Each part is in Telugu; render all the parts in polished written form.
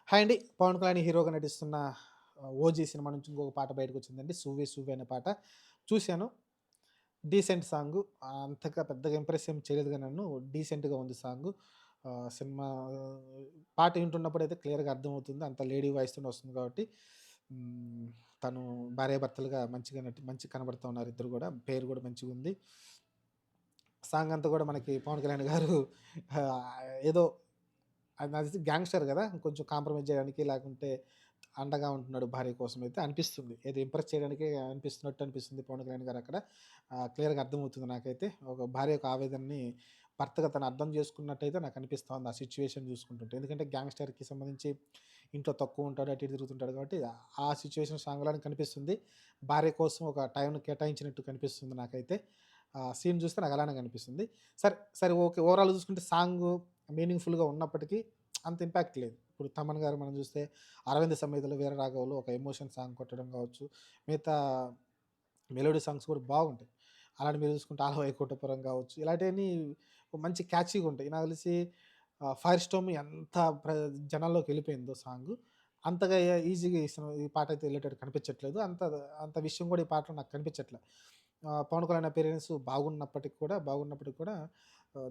హాయ్ అండి. 'పవన్ కళ్యాణ్' హీరోగా నటిస్తున్న 'ఓజీ' సినిమా నుంచి ఇంకొక పాట బయటకొచ్చిందండి. 'సువ్వి సువ్వి' అనే పాట. చూశాను. Decent song. అంతగా పెద్దగా ఇంప్రెస్ ఏం చేయలేదుగా నన్ను. డీసెంట్‌గా ఉంది సాంగు. సినిమా పాట వింటున్నప్పుడైతే క్లియర్‌గా అర్థమవుతుంది. అంత లేడీ వాయిస్‌తోనే వస్తుంది కాబట్టి హ్మ్. తను భార్యాభర్తలుగా మంచిగా కనబడుతూ ఉన్నారు ఇద్దరు గూడా. పేరు గూడా మంచిగుంది. సాంగ్ అంతా గూడా మనకి 'పవన్ కళ్యాణ్' గారు ఏదో అది నాకు తెలిసి గ్యాంగ్‌స్టర్ గదా! కొంచెం కాంప్రమైజ్ జేయడానికి లేకుంటే అండగా ఉంటున్నాడు భార్య కోసమైతే అనిపిస్తుంది. ఏదో ఇంప్రెస్ చేయడానికే అనిపిస్తున్నట్టు అనిపిస్తుంది పవన్ కళ్యాణ్ గారు అక్కడ. క్లియర్‌గా అర్థమవుతుంది నాకైతే. ఒక భార్య యొక్క ఆవేదనని భర్తగా తను అర్థం చేసుకున్నట్టయితే నాకు అనిపిస్తా ఉంది ఆ సిట్యుయేషన్ చూసుకుంటుంటే. ఎందుకంటే గ్యాంగ్‌స్టర్‌కి సంబంధించి ఇంట్లో తక్కువ ఉంటాడు, అటు ఇటు తిరుగుతుంటాడు కాబట్టి ఆ సిట్యుయేషన్ సాంగ్‌లోనే కనిపిస్తుంది. భార్య కోసం ఒక టైంని కేటాయించినట్టు కనిపిస్తుంది నాకైతే. ఆ సీన్ చూస్తే నాకు అలానే కనిపిస్తుంది. సరే ఓకే. ఓవరాల్‌గా చూసుకుంటే సాంగు మీనింగ్‌ఫుల్‌గా ఉన్నప్పటికీ అంత ఇంపాక్ట్ లేదు. ఇప్పుడు తమన్ గారు మనం చూస్తే 'అరవింద సమేతలో వీరరాఘవలో' ఒక ఎమోషన్ సాంగ్ కొట్టడం కావచ్చు, మిగతా మెలోడీ సాంగ్స్ కూడా బాగుంటాయి. అలాంటి మీరు చూసుకుంటే 'ఆల వైకుంఠపురం' కావచ్చు, ఇలాంటివన్నీ మంచి క్యాచీగా ఉంటాయి. నాకు తెలిసి 'ఫైర్ స్టోమ్' ఎంత జనాల్లోకి వెళ్ళిపోయిందో సాంగు, అంతగా ఈజీగా ఈ పాట అయితే వెళ్ళేటట్టు కనిపించట్లేదు. అంత విషయం కూడా ఈ పాటలో నాకు కనిపించట్లే. పవన్ కళ్యాణ్ అపియరెన్స్ బాగున్నప్పటికి కూడా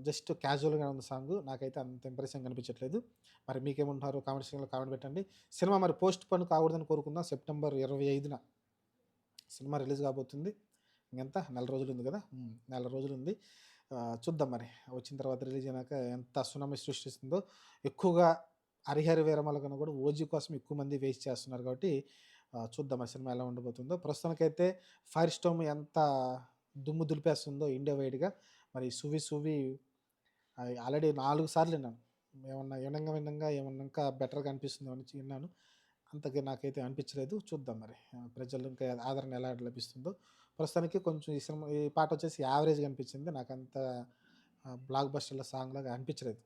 జస్ట్ క్యాజువల్‌గా ఉంది సాంగు. నాకైతే అంత ఇంప్రెసింగ్ అనిపించట్లేదు. మరి మీకేమంటున్నారో కామెంట్ సెక్షన్‌లో కామెంట్ పెట్టండి. సినిమా మరి పోస్ట్‌పోన్ కాకూడదని కోరుకుందాం. సెప్టెంబర్ 25న సినిమా రిలీజ్ కాబోతుంది. ఇంకెంత నెల రోజులుంది గదా! నెల రోజులుంది. చూద్దాం మరి. వచ్చిన తర్వాత రిలీజ్ అయినాక ఎంత సునామీ సృష్టిస్తుందో. ఎక్కువగా 'హరిహర వీరమల' కన్నా కూడా 'ఓజీ' కోసం ఎక్కువ మంది వెయిట్ చేస్తున్నారు కాబట్టి చూద్దాం ఆ సినిమా ఎలా ఉండబోతుందో. ప్రస్తుతానికైతే 'ఫైర్ స్టోమ్' ఎంత దుమ్ము దులిపేస్తుందో ఇండియా వైడ్‌గా, మరి 'సువ్వి సువ్వి' ఆల్రెడీ 4 సార్లు విన్నాను. ఏమన్నా వినంగా ఏమన్నా ఇంకా బెటర్‌గా అనిపిస్తుందేమో అని విన్నాను. అంతగా నాకైతే అనిపించలేదు. చూద్దాం మరి. ప్రజలు ఇంకా ఆదరణ ఎలా లభిస్తుందో. ప్రస్తుతానికి కొంచెం ఈ పాటొచ్చేసి యావరేజ్‌గా అనిపించింది. నాకంత బ్లాక్ బస్టర్‌ల సాంగ్‌లాగా అనిపించలేదు.